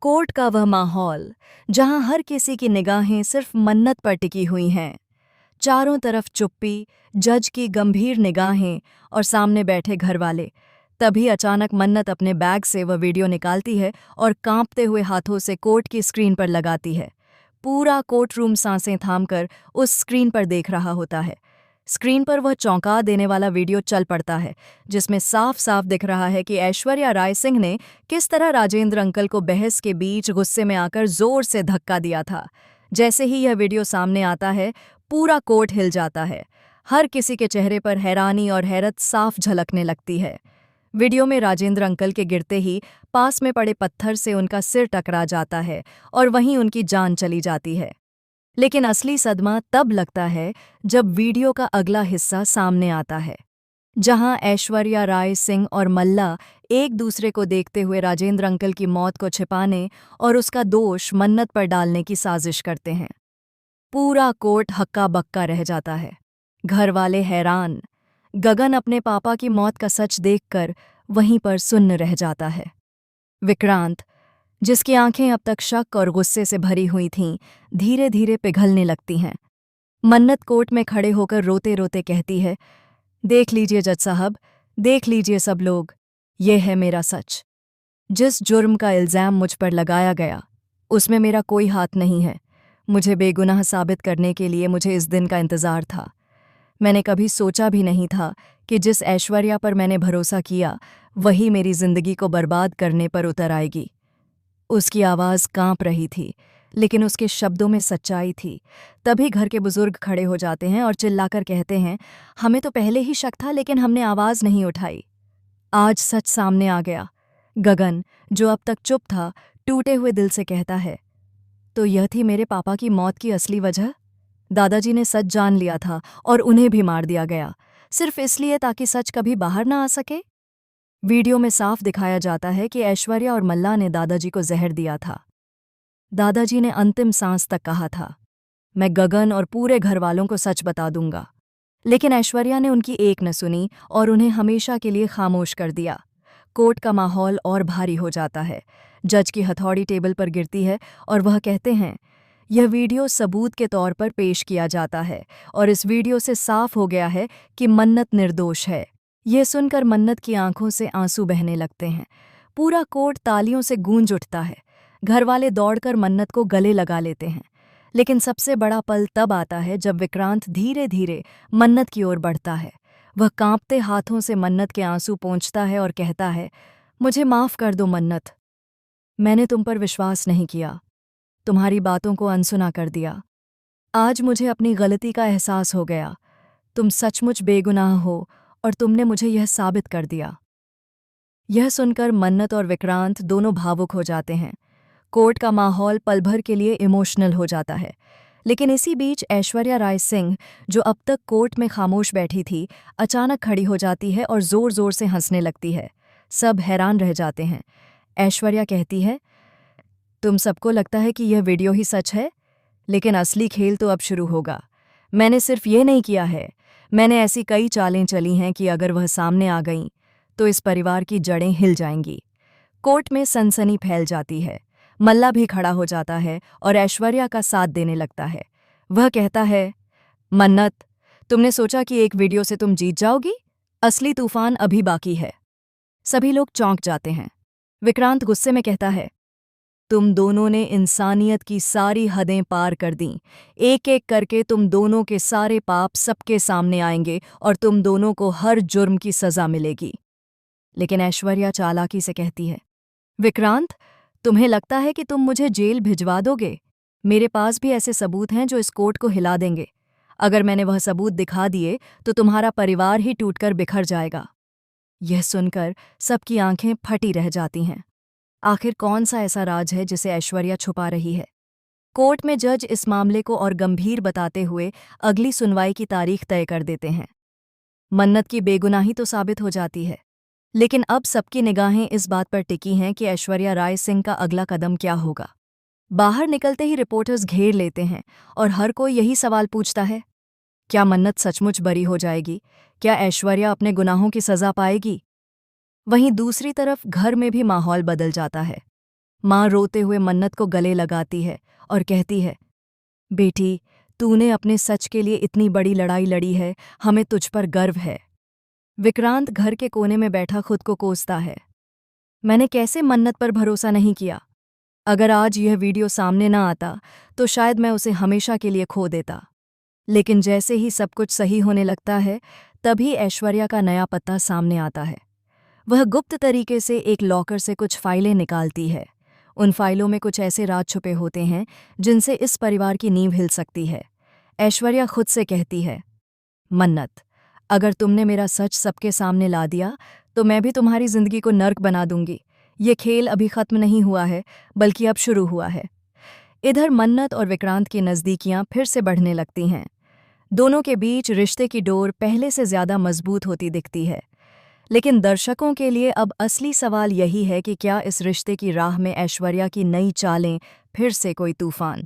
Court का वह माहौल जहां हर किसी की निगाहें सिर्फ मन्नत पर टिकी हुई हैं। चारों तरफ चुप्पी, जज की गंभीर निगाहें और सामने बैठे घरवाले। तभी अचानक मन्नत अपने बैग से वह वीडियो निकालती है और कांपते हुए हाथों से कोर्ट की स्क्रीन पर लगाती है। पूरा कोर्ट रूम सांसें थामकर उस स्क्रीन पर देख रहा होता है। स्क्रीन पर वह चौंका देने वाला वीडियो चल पड़ता है, जिसमें साफ साफ दिख रहा है कि ऐश्वर्या राय सिंह ने किस तरह राजेंद्र अंकल को बहस के बीच गुस्से में आकर जोर से धक्का दिया था। जैसे ही यह वीडियो सामने आता है, पूरा कोर्ट हिल जाता है। हर किसी के चेहरे पर हैरानी और हैरत साफ झलकने लगती है। वीडियो में राजेंद्र अंकल के गिरते ही पास में पड़े पत्थर से उनका सिर टकरा जाता है और वहीं उनकी जान चली जाती है। लेकिन असली सदमा तब लगता है जब वीडियो का अगला हिस्सा सामने आता है, जहां ऐश्वर्या राय सिंह और मल्ला एक दूसरे को देखते हुए राजेंद्र अंकल की मौत को छिपाने और उसका दोष मन्नत पर डालने की साजिश करते हैं। पूरा कोर्ट हक्का बक्का रह जाता है। घर वाले हैरान। गगन अपने पापा की मौत का सच देखकर वहीं पर सुन्न रह जाता है। विक्रांत, जिसकी आंखें अब तक शक और गुस्से से भरी हुई थीं, धीरे धीरे पिघलने लगती हैं। मन्नत कोर्ट में खड़े होकर रोते रोते कहती है, देख लीजिए जज साहब, देख लीजिए सब लोग, ये है मेरा सच। जिस जुर्म का इल्ज़ाम मुझ पर लगाया गया, उसमें मेरा कोई हाथ नहीं है। मुझे बेगुनाह साबित करने के लिए मुझे इस दिन का इंतज़ार था। मैंने कभी सोचा भी नहीं था कि जिस ऐश्वर्या पर मैंने भरोसा किया, वही मेरी ज़िंदगी को बर्बाद करने पर उतर आएगी। उसकी आवाज़ कांप रही थी, लेकिन उसके शब्दों में सच्चाई थी। तभी घर के बुजुर्ग खड़े हो जाते हैं और चिल्लाकर कहते हैं, हमें तो पहले ही शक था, लेकिन हमने आवाज़ नहीं उठाई। आज सच सामने आ गया। गगन, जो अब तक चुप था, टूटे हुए दिल से कहता है, तो यह थी मेरे पापा की मौत की असली वजह। दादाजी ने सच जान लिया था और उन्हें भी मार दिया गया, सिर्फ इसलिए ताकि सच कभी बाहर ना आ सके। वीडियो में साफ दिखाया जाता है कि ऐश्वर्या और मल्ला ने दादाजी को जहर दिया था। दादाजी ने अंतिम सांस तक कहा था, मैं गगन और पूरे घर वालों को सच बता दूंगा। लेकिन ऐश्वर्या ने उनकी एक न सुनी और उन्हें हमेशा के लिए खामोश कर दिया। कोर्ट का माहौल और भारी हो जाता है। जज की हथौड़ी टेबल पर गिरती है और वह कहते हैं, यह वीडियो सबूत के तौर पर पेश किया जाता है और इस वीडियो से साफ हो गया है कि मन्नत निर्दोष है। यह सुनकर मन्नत की आंखों से आंसू बहने लगते हैं। पूरा कोर्ट तालियों से गूंज उठता है। घरवाले दौड़कर मन्नत को गले लगा लेते हैं। लेकिन सबसे बड़ा पल तब आता है जब विक्रांत धीरे धीरे मन्नत की ओर बढ़ता है। वह कांपते हाथों से मन्नत के आंसू पोंछता है और कहता है, मुझे माफ़ कर दो मन्नत। मैंने तुम पर विश्वास नहीं किया, तुम्हारी बातों को अनसुना कर दिया। आज मुझे अपनी गलती का एहसास हो गया। तुम सचमुच बेगुनाह हो और तुमने मुझे यह साबित कर दिया। यह सुनकर मन्नत और विक्रांत दोनों भावुक हो जाते हैं। कोर्ट का माहौल पल भर के लिए इमोशनल हो जाता है। लेकिन इसी बीच ऐश्वर्या राय सिंह, जो अब तक कोर्ट में खामोश बैठी थी, अचानक खड़ी हो जाती है और जोर जोर से हंसने लगती है। सब हैरान रह जाते हैं। ऐश्वर्या कहती है, तुम सबको लगता है कि यह वीडियो ही सच है, लेकिन असली खेल तो अब शुरू होगा। मैंने सिर्फ ये नहीं किया है, मैंने ऐसी कई चालें चली हैं कि अगर वह सामने आ गईं तो इस परिवार की जड़ें हिल जाएंगी। कोर्ट में सनसनी फैल जाती है। मल्ला भी खड़ा हो जाता है और ऐश्वर्या का साथ देने लगता है। वह कहता है, मन्नत, तुमने सोचा कि एक वीडियो से तुम जीत जाओगी? असली तूफान अभी बाकी है। सभी लोग चौंक जाते हैं। विक्रांत गुस्से में कहता है, तुम दोनों ने इंसानियत की सारी हदें पार कर दीं। एक एक करके तुम दोनों के सारे पाप सबके सामने आएंगे और तुम दोनों को हर जुर्म की सज़ा मिलेगी। लेकिन ऐश्वर्या चालाकी से कहती है, विक्रांत, तुम्हें लगता है कि तुम मुझे जेल भिजवा दोगे? मेरे पास भी ऐसे सबूत हैं जो इस कोर्ट को हिला देंगे। अगर मैंने वह सबूत दिखा दिए तो तुम्हारा परिवार ही टूटकर बिखर जाएगा। यह सुनकर सबकी आंखें फटी रह जाती हैं। आखिर कौन सा ऐसा राज है जिसे ऐश्वर्या छुपा रही है? कोर्ट में जज इस मामले को और गंभीर बताते हुए अगली सुनवाई की तारीख तय कर देते हैं। मन्नत की बेगुनाही तो साबित हो जाती है, लेकिन अब सबकी निगाहें इस बात पर टिकी हैं कि ऐश्वर्या राय सिंह का अगला कदम क्या होगा। बाहर निकलते ही रिपोर्टर्स घेर लेते हैं और हर कोई यही सवाल पूछता है, क्या मन्नत सचमुच बरी हो जाएगी? क्या ऐश्वर्या अपने गुनाहों की सज़ा पाएगी? वहीं दूसरी तरफ घर में भी माहौल बदल जाता है। माँ रोते हुए मन्नत को गले लगाती है और कहती है, बेटी, तूने अपने सच के लिए इतनी बड़ी लड़ाई लड़ी है, हमें तुझ पर गर्व है। विक्रांत घर के कोने में बैठा खुद को कोसता है। मैंने कैसे मन्नत पर भरोसा नहीं किया? अगर आज यह वीडियो सामने ना आता तो शायद मैं उसे हमेशा के लिए खो देता। लेकिन जैसे ही सब कुछ सही होने लगता है, तभी ऐश्वर्या का नया पत्ता सामने आता है। वह गुप्त तरीके से एक लॉकर से कुछ फाइलें निकालती है। उन फाइलों में कुछ ऐसे राज छुपे होते हैं जिनसे इस परिवार की नींव हिल सकती है। ऐश्वर्या खुद से कहती है, मन्नत, अगर तुमने मेरा सच सबके सामने ला दिया तो मैं भी तुम्हारी जिंदगी को नर्क बना दूंगी। ये खेल अभी खत्म नहीं हुआ है, बल्कि अब शुरू हुआ है। इधर मन्नत और विक्रांत की नज़दीकियां फिर से बढ़ने लगती हैं। दोनों के बीच रिश्ते की डोर पहले से ज़्यादा मजबूत होती दिखती है। लेकिन दर्शकों के लिए अब असली सवाल यही है कि क्या इस रिश्ते की राह में ऐश्वर्या की नई चालें फिर से कोई तूफान